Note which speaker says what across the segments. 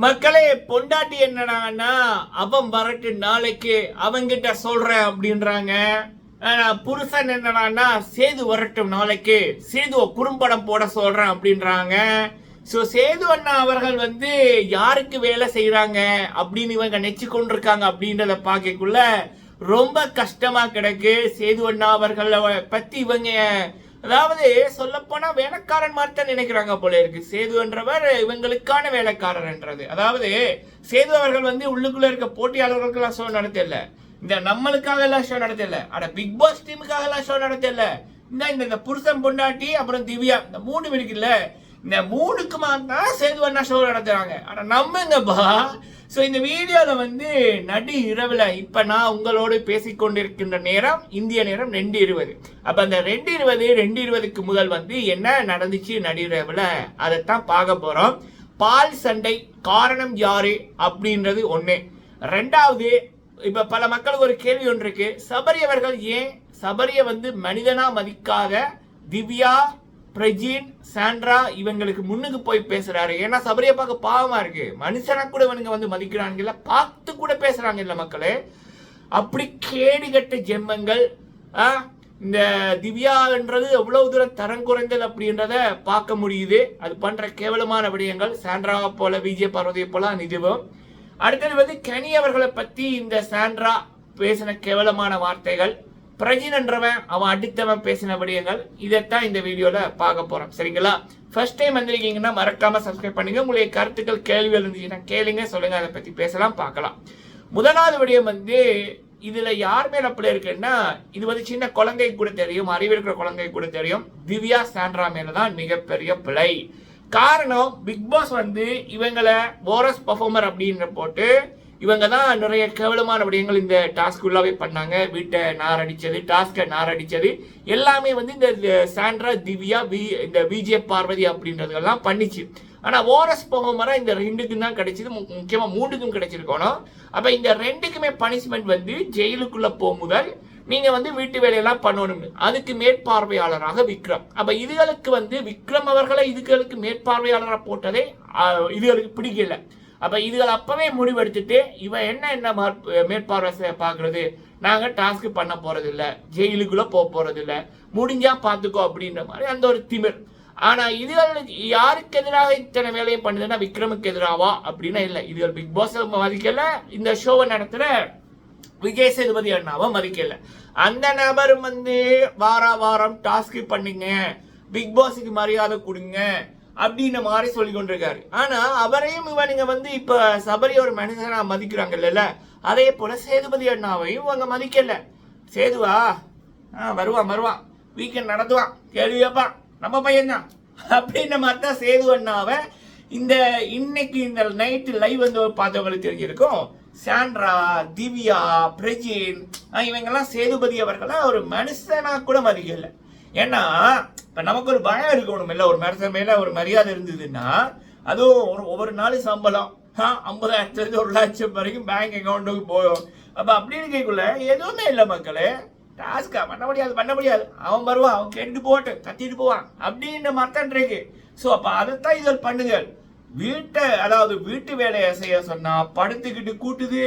Speaker 1: மக்களே, பொண்டாட்டி என்னடான்னா அவன் வரட்டு நாளைக்கு அவங்கிட்ட சொல்றேன் அப்படின்றாங்க. புருஷன் என்னடான்னா சேது வரட்டும் நாளைக்கு சேதுவ குறும்படம் போட சொல்றேன் அப்படின்றாங்க. ஸோ சேது அண்ணா அவர்கள் யாருக்கு வேலை செய்யறாங்க அப்படின்னு இவங்க நெச்சு கொண்டிருக்காங்க அப்படின்றத பார்க்கக்குள்ள ரொம்ப கஷ்டமா கிடக்கு. சேது அண்ணா அவர்களை பத்தி இவங்க அதாவது சொல்ல போனா வேலைக்காரன் மாதிரி தான் நினைக்கிறாங்க போல இருக்கு. சேது என்றவர் இவங்களுக்கான வேலைக்காரர் என்றது. அதாவது சேது அவர்கள் உள்ளுக்குள்ள இருக்க போட்டியாளர்களுக்கு எல்லாம் ஷோ நடத்தல, இந்த நம்மளுக்காக எல்லாம் ஷோ நடத்தல, அட பிக் பாஸ் டீமுக்காக எல்லாம் ஷோ நடத்தல. இந்த புருஷன் பொண்டாட்டி அப்புறம் திவ்யா இந்த 3 இருக்குல்ல, இந்த 3க்குமா தான் சேது அண்ணா ஷோ நடத்துறாங்க. ஆனா நம்மங்கப்பா. ஸோ இந்த வீடியோவில் நடு இரவில் இப்போ நான் உங்களோடு பேசிக்கொண்டிருக்கின்ற நேரம் இந்திய நேரம் 2:20. அப்போ அந்த 2:20க்கு முதல் என்ன நடந்துச்சு நடு இரவில் அதைத்தான் பார்க்க போகிறோம். பால் சண்டை காரணம் யாரு அப்படின்றது ஒன்று. ரெண்டாவது, இப்போ பல மக்களுக்கு ஒரு கேள்வி ஒன்று இருக்கு, சபரி அவர்கள் ஏன் சபரியை மனிதனா மதிக்காத திவ்யா பிரஜின் சாண்ட்ரா இவங்களுக்கு முன்னுக்கு போய் பேசுறாரு? ஏன்னா சபரியை பார்க்க பாவமா இருக்கு. மனுஷனா கூட இவனுங்க மதிக்கிறாங்கல்ல, பார்த்து கூட பேசுறாங்க இல்ல மக்களே. அப்படி கேடுகட்ட ஜென்மங்கள். இந்த திவ்யான்றது எவ்வளவு தூரம் தரம் குறைந்தது அப்படின்றத பார்க்க முடியுது. அது பண்ற கேவலமான விடயங்கள் சாண்ட்ராவை போல விஜய் பார்வதியை போல நிஜம். அடுத்தது கனி அவர்களை பத்தி இந்த சாண்ட்ரா பேசின கேவலமான வார்த்தைகள், பிரஜின் என்றவன் அவன் அடித்தவன் பேசின விடயங்கள், இதைத்தான் இந்த வீடியோல பார்க்க போறோம். சரிங்களா? ஃபர்ஸ்ட் டைம் வந்திருக்கீங்கன்னா மறக்காம சப்ஸ்கிரைப் பண்ணுங்க. உங்களுடைய கருத்துக்கள் கேள்விகள் இருந்துச்சுன்னா கேளுங்க, சொல்லுங்க, அதை பத்தி பேசலாம், பார்க்கலாம். முதலாவது விடயம் இதுல யார் மேல அப்படி இருக்குன்னா, இது சின்ன குழந்தை கூட தெரியும், அறிவிருக்கிற குழந்தை கூட தெரியும், திவ்யா சாண்ட்ரா மேலதான் மிகப்பெரிய பிழை. காரணம், பிக் பாஸ் இவங்களை போரஸ் பர்ஃபார்மர் அப்படின்னு போட்டு இவங்க தான் நிறைய கேவலமான விடயங்கள் இந்த டாஸ்க் உள்ளாவே பண்ணாங்க. வீட்டை நாரடிச்சது, டாஸ்கை நாரடிச்சது எல்லாமே இந்த சாண்ட்ரா திவ்யா இந்த விஜய் பார்வதி அப்படின்றதெல்லாம் பண்ணிச்சு. ஆனா ஓரஸ் பர்ஃபார்மரா இந்த 2க்கும் தான் கிடைச்சது, முக்கியமா 3க்கும் கிடைச்சிருக்கணும். அப்ப இந்த 2க்குமே பனிஷ்மெண்ட் ஜெயிலுக்குள்ள போகும்போது நீங்க வீட்டு வேலையெல்லாம் பண்ணணும். அதுக்கு மேற்பார்வையாளராக விக்ரம். அப்ப இதுகளுக்கு விக்ரம் அவர்களை இதுகளுக்கு மேற்பார்வையாளராக போட்டதே இதுகளுக்கு பிடிக்கல. அப்ப இதுகள் அப்பவே முடிவெடுத்துட்டு இவன் என்ன மேற்பார்வை பாக்குறது, நாங்க டாஸ்க் பண்ண போறது இல்ல, ஜெயிலுக்குள்ள போறது இல்ல, முடிஞ்சா பாத்துக்கோ அப்படின்ற மாதிரி அந்த ஒரு திமிர். ஆனா இதுகள் யாருக்கு எதிராக இத்தனை வேலையும் பண்ணுதுன்னா விக்ரமுக்கு எதிராவா அப்படின்னா இல்ல. இதுகள் பிக் பாஸ் மதிக்கல, இந்த ஷோவை நடத்துற விஜய் சேதுபதி அண்ணாவை மதிக்கல. அந்த நபரும் வாரம் டாஸ்க் பண்ணுங்க, பிக் பாஸுக்கு மரியாதை கொடுங்க அப்படின்னு மாதிரி சொல்லி கொண்டிருக்காரு. ஆனா அவரையும் இவனுங்க இப்ப சபரி ஒரு மனுஷனா மதிக்கிறாங்கல்ல, அதே போல சேதுபதி அண்ணாவையும் இவங்க மதிக்கல. சேதுவா வருவான், வீக்கெண்ட் நடத்துவான், கேள்வி வைப்பான், நம்ம பையன் தான் அப்படின்ற மாதிரி தான் சேது அண்ணாவை இன்னைக்கு இந்த நைட்டு லைவ் பார்த்தவங்களுக்கு தெரிஞ்சிருக்கும். சாண்ட்ரா, திவ்யா, பிரஜின் இவங்கெல்லாம் சேதுபதி அவர்களா ஒரு மனுஷனா கூட மதிக்கல. ஏன்னா இப்ப நமக்கு ஒரு பயம் இருக்கணும் இல்ல, ஒரு மனுஷன் மேல ஒரு மரியாதை இருந்ததுன்னா அதுவும் ஒவ்வொரு நாளும் சம்பளம் 50,000 1 லட்சம் வரைக்கும் பேங்க் அக்கௌண்ட்டுக்கு போயும். அப்ப அப்படி இருக்கக்குள்ள எதுவுமே இல்லை மக்களே. டாஸ்கா பண்ண முடியாது, அவன் வருவான், அவன் கெட்டு போட்டு கத்திட்டு போவான் அப்படின்ற மர்த்தன் இருக்கு. ஸோ அப்ப அதைத்தான் இதில் பண்ணுங்கள். வீட்டு வேலையை செய்ய சொன்னா படுத்துக்கிட்டு கூட்டுது,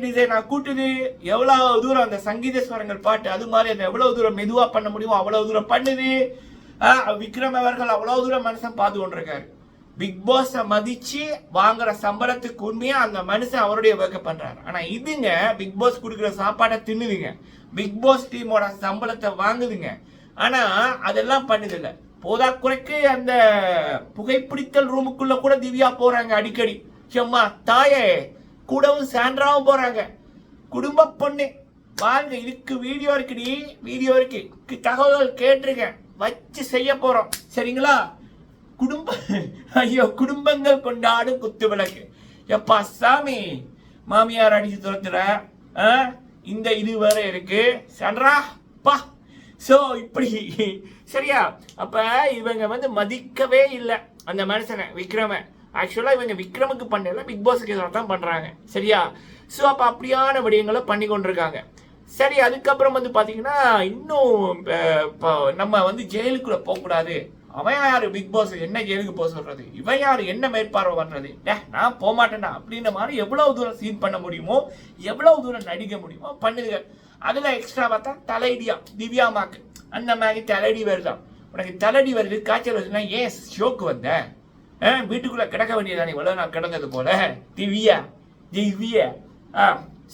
Speaker 1: டிசைனா கூட்டுது. எவ்வளவு தூரம் அந்த சங்கீத ஸ்வரங்கள் பாட்டு அது மாதிரி அந்த எவ்வளவு தூரம் மெதுவா பண்ண முடியுமோ அவ்வளவு தூரம் பண்ணுது. விக்ரம் அவர்கள் அவ்வளவு தூரம் மனுஷன் பார்த்து கொண்டிருக்காரு. பிக் பாஸ மதிச்சு வாங்குற சம்பளத்துக்கு உண்மையா அந்த மனுஷன் அவருடைய ஒர்க்க பண்றாரு. ஆனா இதுங்க பிக் பாஸ் கொடுக்குற சாப்பாடை தின்னுதுங்க, பிக் பாஸ் டீமோட சம்பளத்தை வாங்குதுங்க. ஆனா அதெல்லாம் பண்ணுது இல்ல. போதா குறைக்கு அந்த புகைப்பிடித்தல் ரூமுக்குள்ள கூட திவ்யா போறாங்க அடிக்கடி. சும்மா தாயே கூடவும் சாண்ட்ராவும் போறாங்க. குடும்ப பொண்ணு வாங்க, இதுக்கு வீடியோ இருக்கு, தகவல்கள் கேட்டிருக்கேன், வச்சு செய்ய போறோம். சரிங்களா? குடும்பங்கள் கொண்டாடும் குத்து விளக்கு. எப்பா சாமி, மாமியார் அடிச்சு துரத்துற இந்த இது வேற இருக்கு சாண்ட்ரா பா. சோ இப்படி சரியா? அப்ப இவங்க மதிக்கவே இல்லை அந்த மனுஷனை விக்ரம. ஆக்சுவலா இவங்க விக்ரமுக்கு பண்ணல, பிக் பாஸுக்கு எதிராக தான் பண்றாங்க. சரியா? ஸோ அப்ப அப்படியான விடயங்களை பண்ணி கொண்டிருக்காங்க. சரி, அதுக்கப்புறம் பாத்தீங்கன்னா இன்னும் நம்ம ஜெயிலுக்குள்ள போகக்கூடாது அவன் யாரு பிக் பாஸ் என்ன ஜெயிலுக்கு போக சொல்றது, இவன் யாரு என்ன மேற்பார்வை பண்றது, நான் போக மாட்டேன்டா அப்படின்ற மாதிரி எவ்வளவு தூரம் சீன் பண்ண முடியுமோ எவ்வளவு தூரம் நடிக்க முடியுமோ பண்ணுதுங்க. அதுல எக்ஸ்ட்ரா பார்த்தா தலைடியா திவ்யாமாக்கு அந்த மாதிரி தலைடி வருதான். உனக்கு தலைடி வருது காய்ச்சல் வருதுன்னா ஏன் ஷோக்கு வந்த, வீட்டுக்குள்ள கிடக்க வேண்டியதானே இவ்வளவு நான் கிடந்தது போல திவ்யா திவ்யா.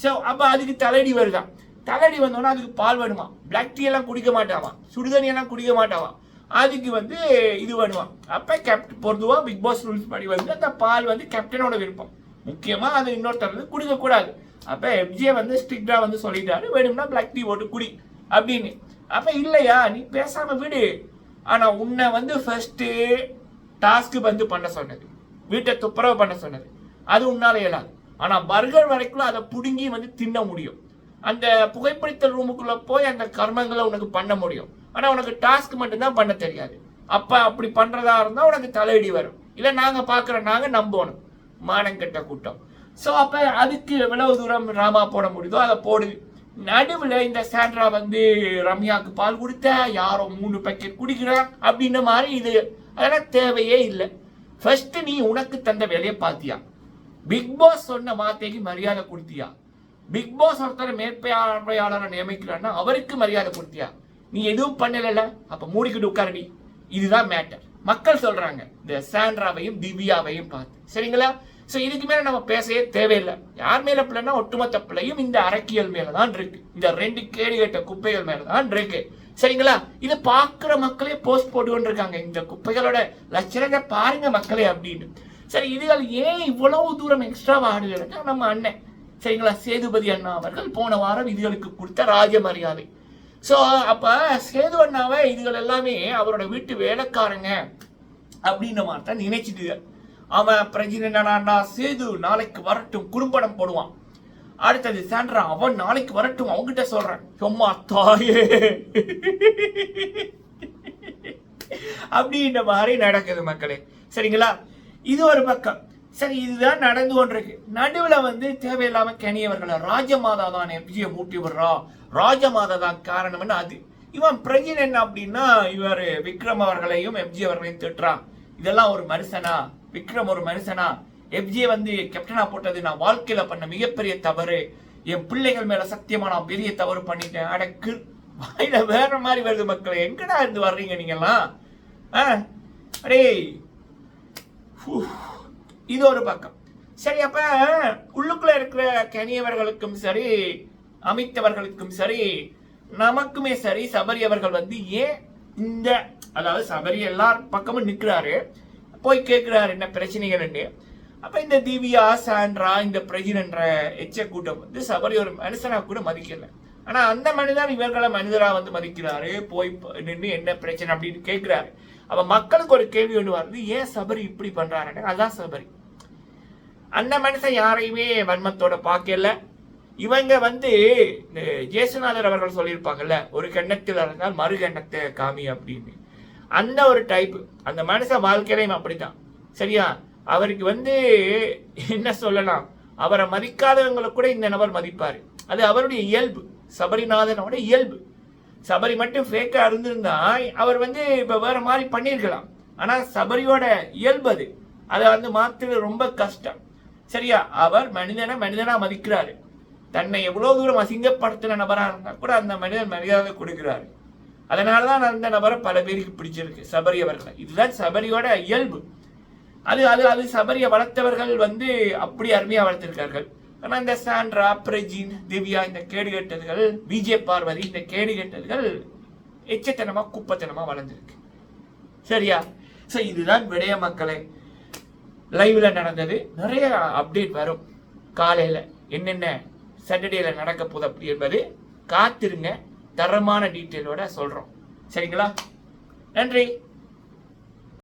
Speaker 1: ஸோ அப்போ அதுக்கு தலைடி வருதான். தலைடி வந்தோன்னா அதுக்கு பால் வேணுமா, பிளாக் டீ எல்லாம் குடிக்க மாட்டாமா, சுடுதண்ணி எல்லாம் குடிக்க மாட்டாமா, அதுக்கு வந்து இது வேணுவான். அப்போ கேப்டன் பொறுத்துவா பிக் பாஸ் ரூல்ஸ் படி வந்து அந்த பால் வந்து கேப்டனோட விருப்பம், முக்கியமாக அது இன்னொருத்தர் வந்து குடிக்கக்கூடாது. அப்போ எஃப்ஜே வந்து ஸ்ட்ரிக்டாக வந்து சொல்லிட்டாரு வேணும்னா பிளாக் டீ போட்டு குடி அப்படின்னு. அப்போ இல்லையா நீ பேசாமல் விடு. ஆனால் உன்னை வந்து ஃபர்ஸ்ட்டு டாஸ்க்கு வந்து பண்ண சொன்னது, வீட்டை துப்புரவு பண்ண சொன்னது, அது உன்னால இயலாது. ஆனால் பர்கர் வரைக்கும் அதை பிடுங்கி வந்து தின்ன முடியும். அந்த புகைப்பிடித்தல் ரூமுக்குள்ளே போய் அந்த கர்மங்களை உனக்கு பண்ண முடியும். ஆனால் உனக்கு டாஸ்க் மட்டும்தான் பண்ண தெரியாது. அப்போ அப்படி பண்ணுறதா இருந்தால் உனக்கு தலையடி வரும். இல்லை நாங்கள் பார்க்குறோம், நாங்கள் நம்பணும், மானங்கெட்ட கூட்டம். ஸோ அப்போ அதுக்கு எவ்வளவு தூரம் ட்ராமா போட முடியுதோ அதை போடு. நடுவில் இந்த சாண்ட்ரா வந்து ரம்யாவுக்கு பால் கொடுத்த யாரோ 3 பேக்கெட் குடிக்கிறான் அப்படின்ற மாதிரி இது அதெல்லாம் தேவையே இல்லை. ஃபர்ஸ்ட் நீ உனக்கு தந்த வேலையை பார்த்தியா, பிக் பாஸ் சொன்ன வார்த்தைக்கு மரியாதை கொடுத்தியா, பிக் பாஸ் ஒருத்தர் மேற்பார்வையாளரை நியமிக்கிறான்னா அவருக்கு மரியாதை கொடுத்தியா, நீ எதுவும் பண்ணல. அப்ப மூடிக்கிட்டு உட்காரடி. இதுதான் மேட்டர். மக்கள் சொல்றாங்க இந்த சாண்ட்ராவையும் திவ்யாவையும் பார்த்து. சரிங்களா? ஸோ இதுக்கு மேல நம்ம பேசவே தேவையில்லை. யார் மேல பிள்ளைன்னா ஒட்டுமொத்த பிள்ளையும் இந்த அரக்கியல் மேலதான் இருக்கு, இந்த 2 கேடுகட்ட குப்பைகள் மேலதான் இருக்கு. சரிங்களா? இதை பார்க்குற மக்களே போஸ்ட் போட்டு கொண்டிருக்காங்க, இந்த குப்பைகளோட லட்சணத்தை பாருங்க மக்களே அப்படின்னு. சரி, இதுகள் ஏன் இவ்வளவு தூரம் எக்ஸ்ட்ரா ஆடுகிறதுனா நம்ம அண்ணன் சரிங்களா சேதுபதி அண்ணா அவர்கள் போன வாரம் இதுகளுக்கு கொடுத்த ராஜ மரியாதை. ஸோ அப்போ சேது அண்ணாவை இதுகள் எல்லாமே அவரோட வீட்டு வேலைக்காரங்க அப்படின்ற மாதிரி தான் நினைச்சிட்டு அவன் பிரஜினா சேது நாளைக்கு வரட்டும் குறும்படம் போடுவான். அடுத்தது சாண்ட்ரா அவன் நாளைக்கு வரட்டும் அவங்ககிட்ட சொல்றேன் சும்மா தாயே அப்படின்ற மாதிரி நடக்குது மக்களே. சரிங்களா? இது ஒரு பக்கம். சரி, இதுதான் நடந்து கொண்டிருக்கு. நடுவில் வந்து தேவையில்லாம கனியவர்களை ராஜமாதா தான் எஃப்ஜியை மூட்டி விடுறா, ராஜமாதா தான் காரணம்னு அது இவன் பிரஜின் என்ன அப்படின்னா இவர் விக்ரம் அவர்களையும் எஃப்ஜி அவர்களையும் திட்டுறான். இதெல்லாம் ஒரு மனுஷனா, விக்ரம் ஒரு மனுஷனா, எஃப்ஜே வந்து கேப்டனா போட்டது நான் வாழ்க்கையில பண்ண மிகப்பெரிய தவறு, என் பிள்ளைகள் மேல சத்தியமா நான் பெரிய தவறு பண்ணிட்டேன். அடக்கு வாயில வேற மாதிரி வருது மக்களே, எங்கடா இருந்து வர்றீங்க நீங்கெல்லாம்? அடே இது ஒரு பக்கம். சரி, அப்ப உள்ளுக்குள்ள இருக்கிற கனியவர்களுக்கும் சரி அமைத்தவர்களுக்கும் சரி நமக்குமே சரி சபரி அவர்கள் வந்து ஏன் இந்த அதாவது சபரி எல்லார் பக்கமும் நிற்கிறாரு, போய் கேட்கிறாரு என்ன பிரச்சனைகள். அப்ப இந்த திவ்யா சாண்ட்ரா இந்த பிரஜினன்ற எச்ச கூட்டம் வந்து சபரி ஒரு மனுஷனா கூட மதிக்கல. ஆனா அந்த மனிதர் இவர்களை மனிதரா வந்து மதிக்கிறாரு, போய் நின்று என்ன பிரச்சனை அப்படின்னு கேட்கிறாரு. அப்ப மக்களுக்கு ஒரு கேள்வி ஒன்று வருது, ஏன் சபரி இப்படி பண்றாருன்னு. அதான் சபரி அந்த மனுஷன் யாரையுமே வன்மத்தோட பார்க்கல. இவங்க வந்து ஜேசுநாதர் அவர்கள் சொல்லியிருப்பாங்கல்ல, ஒரு கண்ணத்தில் இருந்தால் மறு கண்ணத்தை காமி அப்படின்னு. அந்த ஒரு டைப் அந்த மனுஷன் வாழ்க்கையிலையும் அப்படித்தான். சரியா? அவருக்கு வந்து என்ன சொல்லலாம், அவரை மதிக்காதவங்களை கூட இந்த நபர் மதிப்பாரு. அது அவருடைய இயல்பு, சபரிநாதனோட இயல்பு. சபரி மட்டும் ஃபேக்கா இருந்திருந்தா அவர் வந்து இப்ப வேற மாதிரி பண்ணியிருக்கலாம். ஆனா சபரியோட இயல்பு அது, அதை வந்து மாற்றுறது ரொம்ப கஷ்டம். சரியா? அவர் மனிதனா மதிக்கிறாரு. தன்னை எவ்வளவு தூரம் அசிங்கப்படுத்தின நபரா இருந்தா கூட அந்த மனிதன் மரியாதை கொடுக்கிறாரு. அதனாலதான் அந்த நபரை பல பேருக்கு பிடிச்சிருக்கு சபரி அவர்களை. இதுதான் சபரியோட இயல்பு. அது அது அது சபரியை வளர்த்தவர்கள் வந்து அப்படி அருமையா வளர்த்திருக்கார்கள். ஆனா இந்த சாண்ட்ரா பிரஜின் திவ்யா இந்த கேடு கெட்டதுகள், விஜய் பார்வதி இந்த கேடு கெட்டதுகள் எச்சத்தனமா குப்பத்தனமா வளர்ந்துருக்கு. சரியா? சோ இதுதான் விடய மக்களே. லைவ்ல நடந்தது. நிறைய அப்டேட் வரும் காலையில, என்னென்ன சாட்டர்டேல நடக்க போகுது அப்படி என்பது காத்திருங்க, தரமான டீட்டெயிலோட சொல்றோம். சரிங்களா? நன்றி.